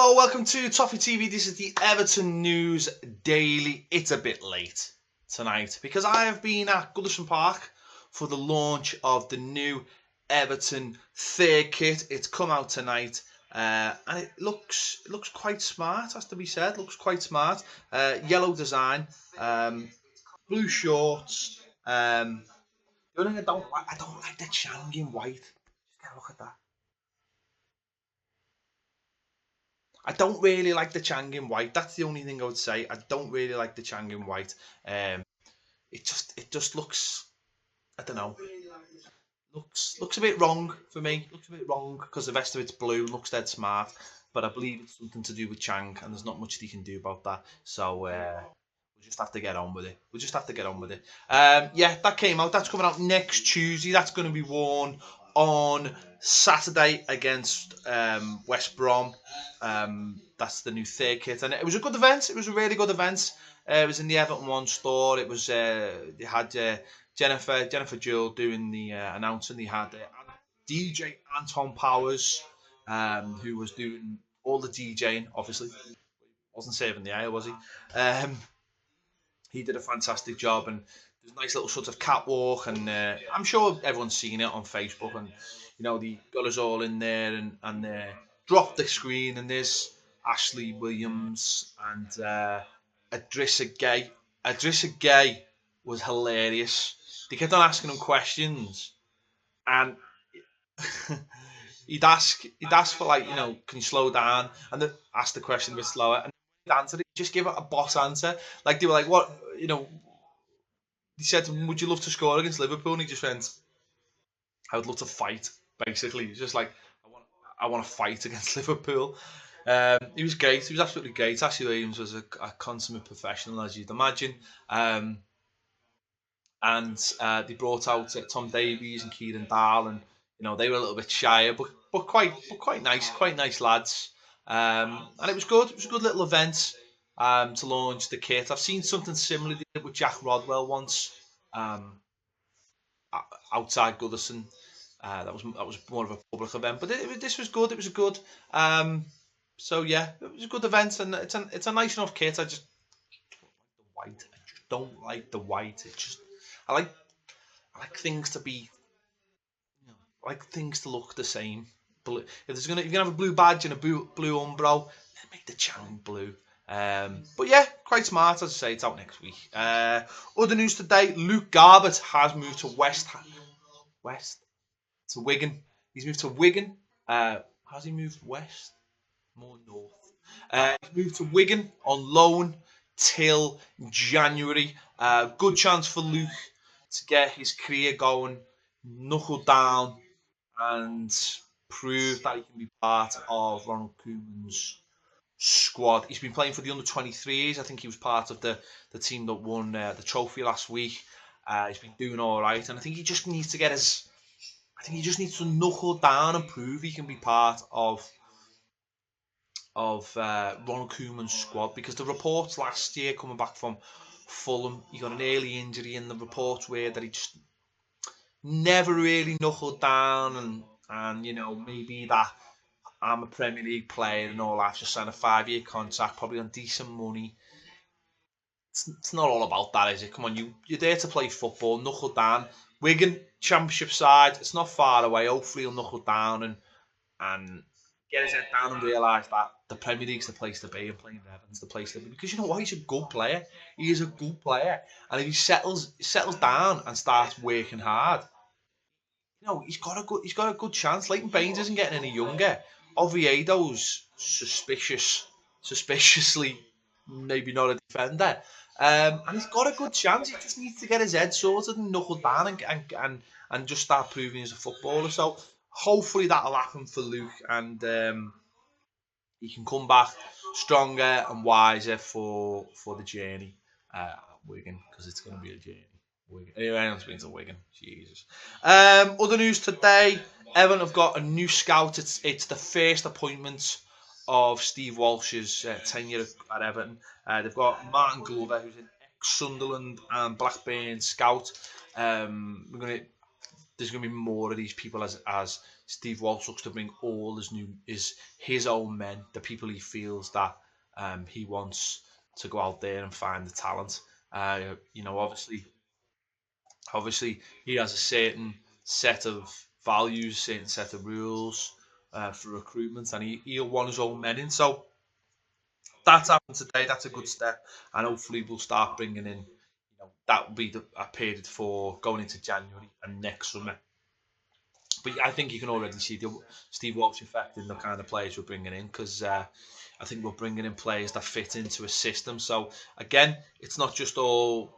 Hello, welcome to Toffee TV. This is the Everton News Daily. It's a bit late tonight because I have been at Goodison Park for the launch of the new Everton Thea Kit. It's come out tonight and it looks quite smart, has to be said. Looks quite smart. Yellow design, blue shorts. The only thing I don't like the Chang in white. Just get a look at that. I don't really like the Chang in white. That's the only thing I would say. I don't really like the Chang in white. It just looks, I don't know. Looks a bit wrong for me. Looks a bit wrong because the rest of it's blue. Looks dead smart, but I believe it's something to do with Chang, and there's not much they can do about that. So we'll just have to get on with it. We'll just have to get on with it. Yeah, that came out. That's coming out next Tuesday. That's going to be worn on Saturday against West Brom. That's the new third kit, and it was a good event. It was a really good event. It was in the Everton One store. It was they had Jennifer Jewell doing the announcing. They had DJ Anton Powers, who was doing all the DJing. Obviously, wasn't saving the air, was he? He did a fantastic job, and there's a nice little sort of catwalk, and I'm sure everyone's seen it on Facebook, and you know the got us all in there, and dropped the screen, and there's Ashley Williams and Adrissa Gay. Adrissa Gay was hilarious. They kept on asking him questions, and he'd ask for, like, you know, can you slow down, and then ask the question a bit slower, and he'd answer it, just give it a boss answer. Like, they were like, what, you know, he said to him, would you love to score against Liverpool? And he just went, I would love to fight, basically. He's just like, I want to fight against Liverpool. He was great. He was absolutely great. Ashley Williams was a consummate professional, as you'd imagine. And they brought out Tom Davies and Kieran Dahl, and you know they were a little bit shyer, but quite nice lads. And it was good. It was a good little event to launch the kit. I've seen something similar they did with Jack Rodwell once outside Goodison. That was more of a public event, but this was good. It was a good. So yeah, it was a good event, and it's a nice enough kit. I just don't like the white. It's just I like things to be, you know, I like things to look the same. Blue. If you're gonna have a blue badge and a blue Umbro, then make the Chang blue. But yeah, quite smart. As I say, it's out next week. Other news today: Luke Garbutt has moved to to Wigan. He's moved to Wigan. Has he moved west? More north. He's moved to Wigan on loan till January. Good chance for Luke to get his career going, knuckle down, and prove that he can be part of Ronald Koeman's squad. He's been playing for the under-23s. I think he was part of the team that won the trophy last week. He's been doing all right, and I think he just needs to knuckle down and prove he can be part of Ronald Koeman's squad, because the reports last year coming back from Fulham, he got an early injury, and the reports were that he just never really knuckled down, and you know, maybe that I'm a Premier League player and all that, just signed a 5-year contract, probably on decent money. It's not all about that, is it? Come on, you're there to play football, knuckle down. Wigan, Championship side, it's not far away. Hopefully he'll knuckle down and get his head down and realise that the Premier League's the place to be, and playing for Everton's the place to be. Because you know what? He's a good player. He is a good player. And if he settles down and starts working hard, you know, he's got a good chance. Leighton Baines isn't getting any younger. Oviedo's suspiciously maybe not a defender. And he's got a good chance. He just needs to get his head sorted and knuckle down and just start proving he's a footballer. So hopefully that'll happen for Luke, and he can come back stronger and wiser for the journey at Wigan, because it's going to be a journey. Anyway, I'm been to Wigan. Jesus. Other news today: Everton have got a new scout. It's the first appointment of Steve Walsh's tenure at Everton. They've got Martin Glover, who's an ex-Sunderland and Blackburn scout. We're going to there's going to be more of these people as Steve Walsh looks to bring all his own men, the people he feels that he wants to go out there and find the talent. Obviously he has a certain set of values, certain set of rules for recruitment, and he'll want his own men in. So that's happened today. That's a good step, and hopefully we'll start bringing in. That will be a period for going into January and next summer. But I think you can already see the Steve Walsh effect in the kind of players we're bringing in, because I think we're bringing in players that fit into a system. So again, it's not just all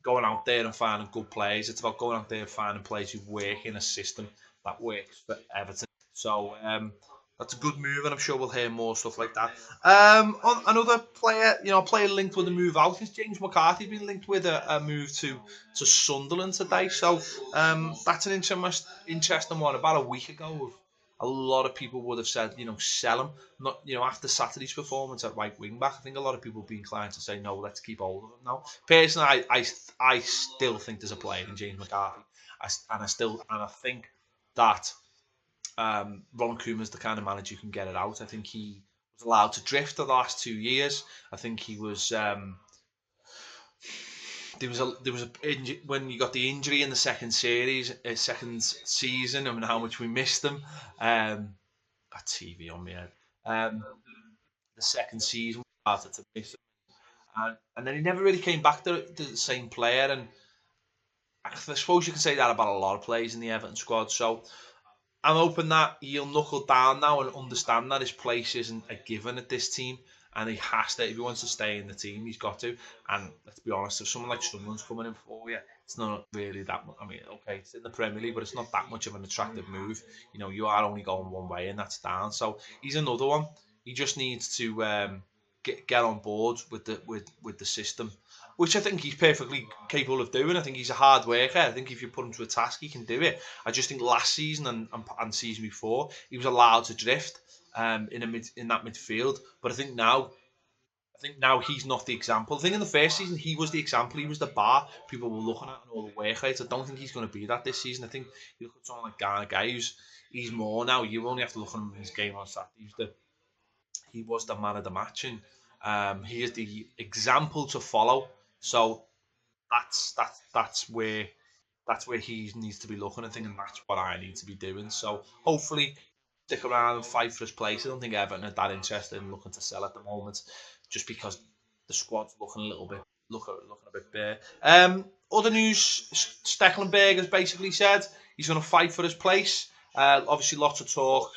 going out there and finding good players. It's about going out there and finding players who work in a system that works for Everton. So that's a good move, and I'm sure we'll hear more stuff like that. On another player, player linked with a move out is James McCarthy. Been linked with a move to Sunderland today. So that's an interesting one. About a week ago, a lot of people would have said, sell him. Not, after Saturday's performance at right wing back, I think a lot of people would be inclined to say, no, let's keep hold of him now. Personally, I still think there's a player in James McCarthy, and I think that Ron Koeman's the kind of manager who can get it out. I think he was allowed to drift the last 2 years. I think he was. When you got the injury in the second season. I mean, how much we missed them. Got TV on me head. The second season we started to miss him, and then he never really came back to the same player. And I suppose you can say that about a lot of players in the Everton squad. So I'm hoping that he'll knuckle down now and understand that his place isn't a given at this team, and he has to. If he wants to stay in the team, he's got to. And let's be honest, if someone like Sunderland's coming in for you, it's not really that much. I mean, okay, it's in the Premier League, but it's not that much of an attractive move. You are only going one way, and that's down. So he's another one. He just needs to get on board with the system, which I think he's perfectly capable of doing. I think he's a hard worker. I think if you put him to a task, he can do it. I just think last season and season before, he was allowed to drift in that midfield. But I think now he's not the example. I think in the first season he was the example. He was the bar people were looking at and all the work rates. I don't think he's going to be that this season. I think you look at someone like Ghana Guy, he's more now. You only have to look at him in his game on Saturday. He was the man of the match, and he is the example to follow. So that's where he needs to be looking, I think, and that's what I need to be doing. So hopefully stick around and fight for his place. I don't think Everton are that interested in looking to sell at the moment, just because the squad's looking a bit bare. Other news: Stecklenberg has basically said he's going to fight for his place. Obviously, lots of talk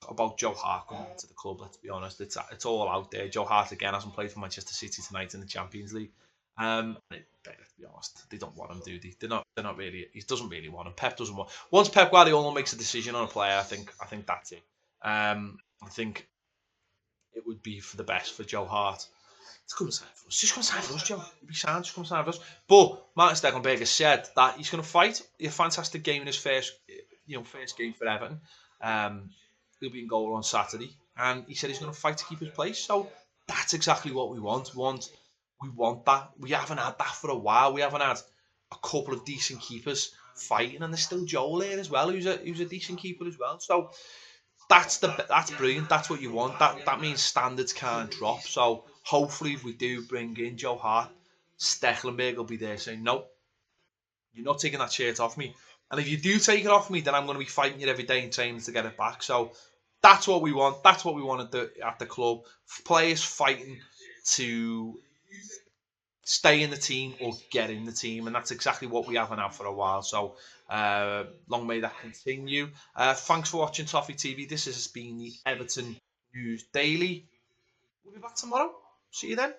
about Joe Hart coming into the club. Let's be honest, it's all out there. Joe Hart again hasn't played for Manchester City tonight in the Champions League. Let's be honest, they don't want him, do they? They're not really. He doesn't really want him. Pep doesn't want. Once Pep Guardiola makes a decision on a player, I think that's it. I think it would be for the best for Joe Hart. It's come sign for us. Just come sign for us, Joe. It'd be sound. Just come sign for us. But Martin Stecklenberg has said that he's going to fight. A fantastic game in his first game for Everton. He'll be in goal on Saturday, and he said he's going to fight to keep his place. So that's exactly what we want. We want that. We haven't had that for a while. We haven't had a couple of decent keepers fighting, and there's still Joel here as well, who's a decent keeper as well. So that's brilliant. That's what you want. That means standards can't drop. So hopefully, if we do bring in Joe Hart, Stecklenberg will be there saying, "No, you're not taking that shirt off me. And if you do take it off me, then I'm going to be fighting you every day in training to get it back." So that's what we want. That's what we want at the club. Players fighting to stay in the team or get in the team. And that's exactly what we haven't had for a while. So long may that continue. Thanks for watching Toffee TV. This has been the Everton News Daily. We'll be back tomorrow. See you then.